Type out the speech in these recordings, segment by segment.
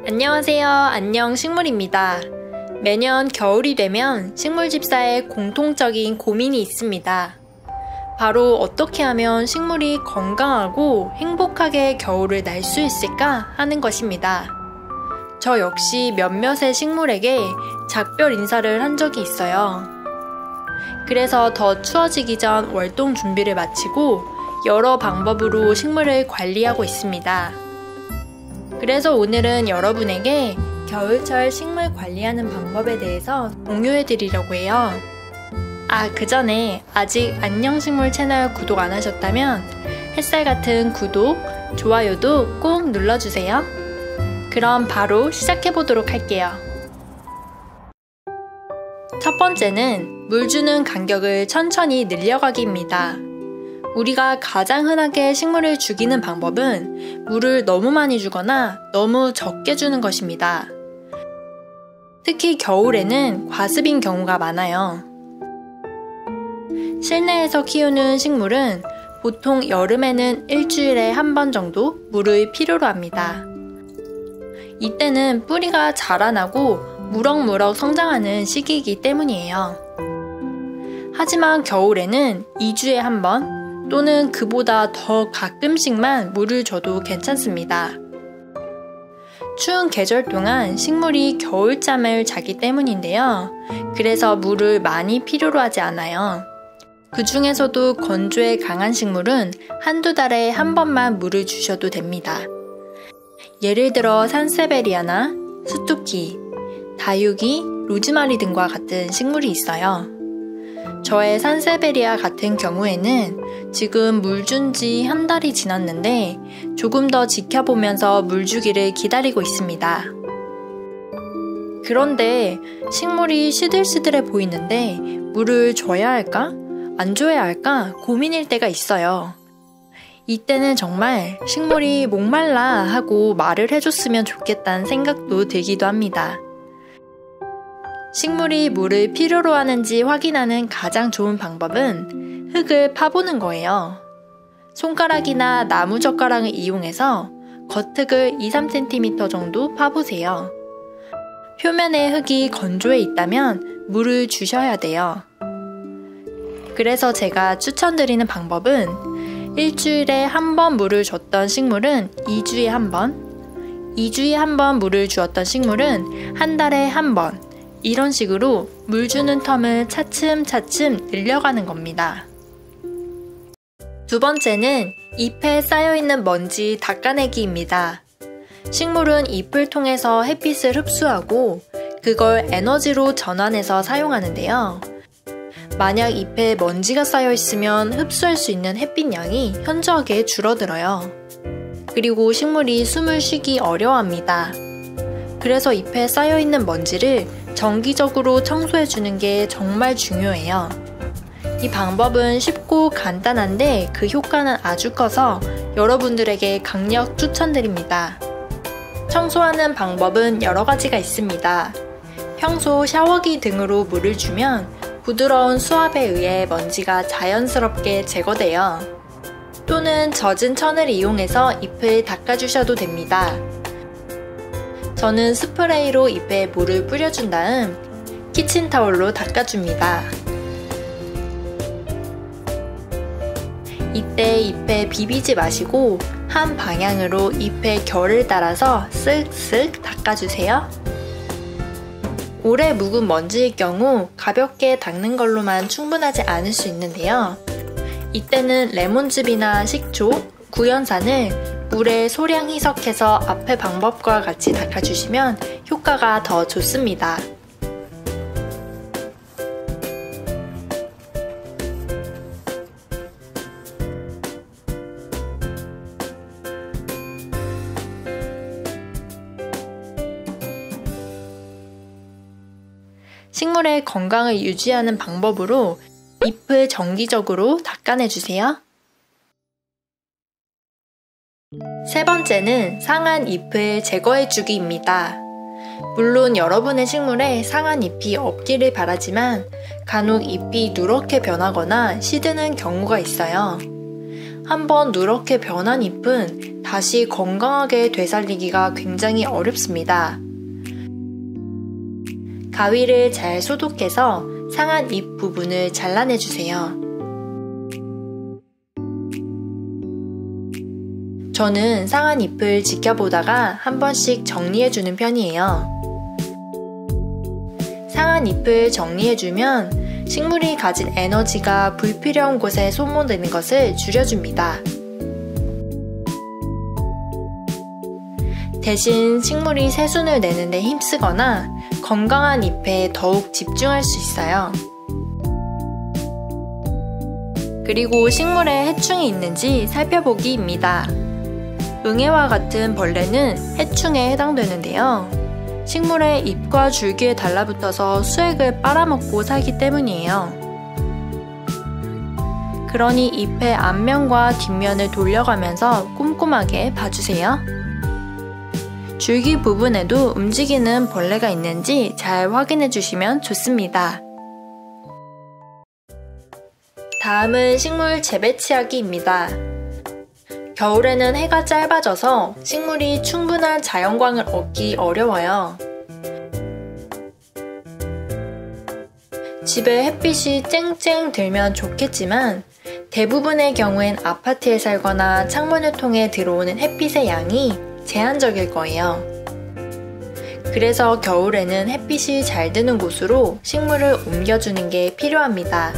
안녕하세요. 안녕 식물입니다. 매년 겨울이 되면 식물집사에 공통적인 고민이 있습니다. 바로 어떻게 하면 식물이 건강하고 행복하게 겨울을 날 수 있을까 하는 것입니다. 저 역시 몇몇의 식물에게 작별 인사를 한 적이 있어요. 그래서 더 추워지기 전 월동 준비를 마치고 여러 방법으로 식물을 관리하고 있습니다. 그래서 오늘은 여러분에게 겨울철 식물 관리하는 방법에 대해서 공유해 드리려고 해요. 그 전에 아직 안녕식물 채널 구독 안 하셨다면 햇살 같은 구독, 좋아요도 꼭 눌러주세요. 그럼 바로 시작해 보도록 할게요. 첫 번째는 물 주는 간격을 천천히 늘려가기입니다. 우리가 가장 흔하게 식물을 죽이는 방법은 물을 너무 많이 주거나 너무 적게 주는 것입니다. 특히 겨울에는 과습인 경우가 많아요. 실내에서 키우는 식물은 보통 여름에는 일주일에 한 번 정도 물을 필요로 합니다. 이때는 뿌리가 자라나고 무럭무럭 성장하는 시기이기 때문이에요. 하지만 겨울에는 2주에 한 번 또는 그보다 더 가끔씩만 물을 줘도 괜찮습니다. 추운 계절 동안 식물이 겨울잠을 자기 때문인데요. 그래서 물을 많이 필요로 하지 않아요. 그 중에서도 건조에 강한 식물은 한두 달에 한 번만 물을 주셔도 됩니다. 예를 들어 산세베리아나 스투키, 다육이, 로즈마리 등과 같은 식물이 있어요. 저의 산세베리아 같은 경우에는 지금 물 준 지 한 달이 지났는데 조금 더 지켜보면서 물 주기를 기다리고 있습니다. 그런데 식물이 시들시들해 보이는데 물을 줘야 할까? 안 줘야 할까? 고민일 때가 있어요. 이때는 정말 식물이 목말라 하고 말을 해줬으면 좋겠다는 생각도 들기도 합니다. 식물이 물을 필요로 하는지 확인하는 가장 좋은 방법은 흙을 파보는 거예요. 손가락이나 나무젓가락을 이용해서 겉흙을 2-3cm 정도 파보세요. 표면에 흙이 건조해 있다면 물을 주셔야 돼요. 그래서 제가 추천드리는 방법은 일주일에 한 번 물을 줬던 식물은 2주에 한 번, 2주에 한 번 물을 주었던 식물은 한 달에 한 번, 이런 식으로 물 주는 텀을 차츰차츰 늘려가는 겁니다. 두 번째는 잎에 쌓여있는 먼지 닦아내기입니다. 식물은 잎을 통해서 햇빛을 흡수하고 그걸 에너지로 전환해서 사용하는데요. 만약 잎에 먼지가 쌓여있으면 흡수할 수 있는 햇빛 양이 현저하게 줄어들어요. 그리고 식물이 숨을 쉬기 어려워합니다. 그래서 잎에 쌓여있는 먼지를 정기적으로 청소해주는 게 정말 중요해요. 이 방법은 쉽고 간단한데 그 효과는 아주 커서 여러분들에게 강력 추천드립니다. 청소하는 방법은 여러 가지가 있습니다. 평소 샤워기 등으로 물을 주면 부드러운 수압에 의해 먼지가 자연스럽게 제거돼요. 또는 젖은 천을 이용해서 잎을 닦아주셔도 됩니다. 저는 스프레이로 잎에 물을 뿌려준 다음 키친타올로 닦아줍니다. 이때 잎에 비비지 마시고 한 방향으로 잎의 결을 따라서 쓱쓱 닦아주세요. 오래 묵은 먼지일 경우 가볍게 닦는 걸로만 충분하지 않을 수 있는데요. 이때는 레몬즙이나 식초, 구연산을 물에 소량 희석해서 앞의 방법과 같이 닦아주시면 효과가 더 좋습니다. 식물의 건강을 유지하는 방법으로 잎을 정기적으로 닦아내주세요. 세 번째는 상한 잎을 제거해주기입니다. 물론 여러분의 식물에 상한 잎이 없기를 바라지만 간혹 잎이 누렇게 변하거나 시드는 경우가 있어요. 한번 누렇게 변한 잎은 다시 건강하게 되살리기가 굉장히 어렵습니다. 가위를 잘 소독해서 상한 잎 부분을 잘라내주세요. 저는 상한 잎을 지켜보다가 한 번씩 정리해주는 편이에요. 상한 잎을 정리해주면 식물이 가진 에너지가 불필요한 곳에 소모되는 것을 줄여줍니다. 대신 식물이 새순을 내는데 힘쓰거나 건강한 잎에 더욱 집중할 수 있어요. 그리고 식물에 해충이 있는지 살펴보기입니다. 응애와 같은 벌레는 해충에 해당되는데요. 식물의 잎과 줄기에 달라붙어서 수액을 빨아먹고 살기 때문이에요. 그러니 잎의 앞면과 뒷면을 돌려가면서 꼼꼼하게 봐주세요. 줄기 부분에도 움직이는 벌레가 있는지 잘 확인해 주시면 좋습니다. 다음은 식물 재배치하기입니다. 겨울에는 해가 짧아져서 식물이 충분한 자연광을 얻기 어려워요. 집에 햇빛이 쨍쨍 들면 좋겠지만 대부분의 경우엔 아파트에 살거나 창문을 통해 들어오는 햇빛의 양이 제한적일 거예요. 그래서 겨울에는 햇빛이 잘 드는 곳으로 식물을 옮겨주는 게 필요합니다.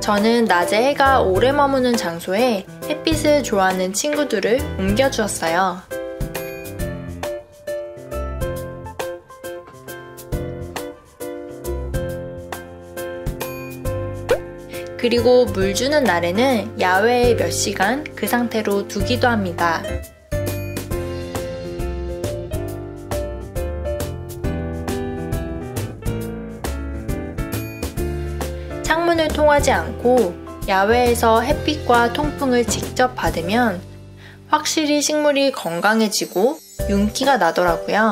저는 낮에 해가 오래 머무는 장소에 햇빛을 좋아하는 친구들을 옮겨주었어요. 그리고 물 주는 날에는 야외에 몇 시간 그 상태로 두기도 합니다. 창문을 통하지 않고 야외에서 햇빛과 통풍을 직접 받으면 확실히 식물이 건강해지고 윤기가 나더라고요.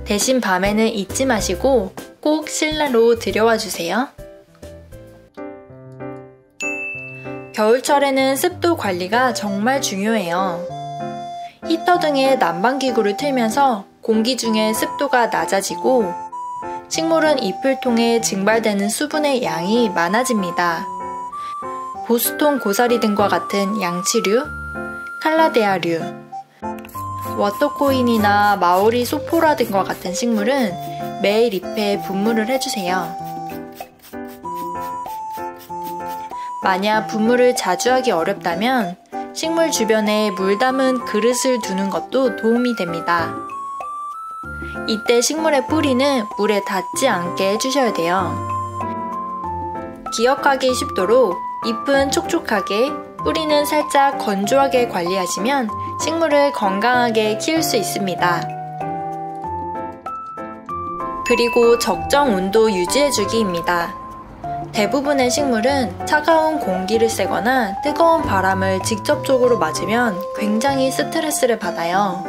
대신 밤에는 잊지 마시고 꼭 실내로 들여와 주세요. 겨울철에는 습도 관리가 정말 중요해요. 히터 등의 난방기구를 틀면서 공기 중에 습도가 낮아지고 식물은 잎을 통해 증발되는 수분의 양이 많아집니다. 보스톤 고사리 등과 같은 양치류, 칼라데아류, 워터코인이나 마오리 소포라 등과 같은 식물은 매일 잎에 분무를 해주세요. 만약 분무를 자주 하기 어렵다면 식물 주변에 물 담은 그릇을 두는 것도 도움이 됩니다. 이때 식물의 뿌리는 물에 닿지 않게 해주셔야 돼요. 기억하기 쉽도록 잎은 촉촉하게, 뿌리는 살짝 건조하게 관리하시면 식물을 건강하게 키울 수 있습니다. 그리고 적정 온도 유지해주기입니다. 대부분의 식물은 차가운 공기를 쐬거나 뜨거운 바람을 직접적으로 맞으면 굉장히 스트레스를 받아요.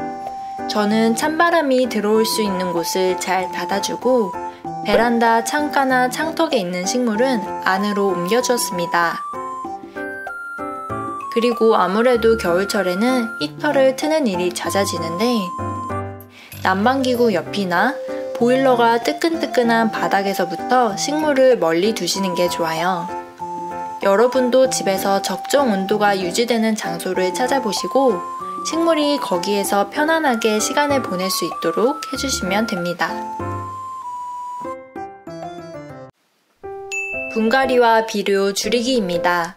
저는 찬바람이 들어올 수 있는 곳을 잘 닫아주고 베란다 창가나 창턱에 있는 식물은 안으로 옮겨주었습니다. 그리고 아무래도 겨울철에는 히터를 트는 일이 잦아지는데 난방기구 옆이나 보일러가 뜨끈뜨끈한 바닥에서부터 식물을 멀리 두시는 게 좋아요. 여러분도 집에서 적정 온도가 유지되는 장소를 찾아보시고 식물이 거기에서 편안하게 시간을 보낼 수 있도록 해주시면 됩니다. 분갈이와 비료 줄이기입니다.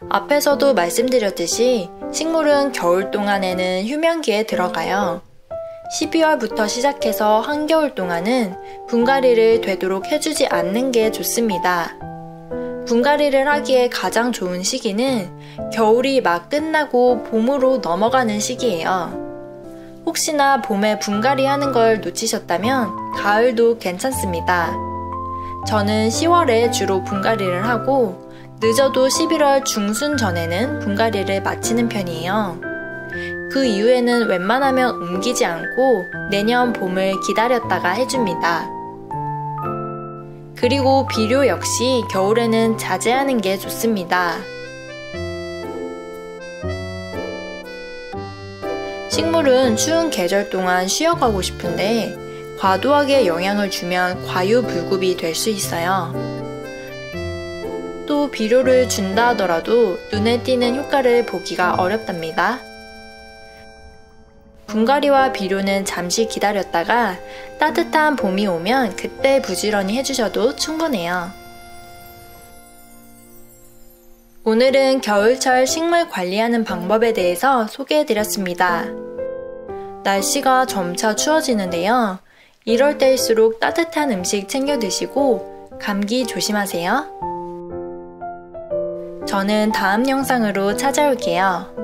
앞에서도 말씀드렸듯이 식물은 겨울 동안에는 휴면기에 들어가요. 12월부터 시작해서 한겨울 동안은 분갈이를 되도록 해주지 않는 게 좋습니다. 분갈이를 하기에 가장 좋은 시기는 겨울이 막 끝나고 봄으로 넘어가는 시기예요. 혹시나 봄에 분갈이 하는 걸 놓치셨다면 가을도 괜찮습니다. 저는 10월에 주로 분갈이를 하고 늦어도 11월 중순 전에는 분갈이를 마치는 편이에요. 그 이후에는 웬만하면 옮기지 않고 내년 봄을 기다렸다가 해줍니다. 그리고 비료 역시 겨울에는 자제하는 게 좋습니다. 식물은 추운 계절 동안 쉬어가고 싶은데 과도하게 영향을 주면 과유불급이 될 수 있어요. 또 비료를 준다 하더라도 눈에 띄는 효과를 보기가 어렵답니다. 분갈이와 비료는 잠시 기다렸다가 따뜻한 봄이 오면 그때 부지런히 해주셔도 충분해요. 오늘은 겨울철 식물 관리하는 방법에 대해서 소개해드렸습니다. 날씨가 점차 추워지는데요. 이럴 때일수록 따뜻한 음식 챙겨 드시고 감기 조심하세요. 저는 다음 영상으로 찾아올게요.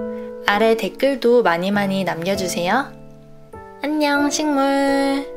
아래 댓글도 많이 남겨주세요. 안녕 식물.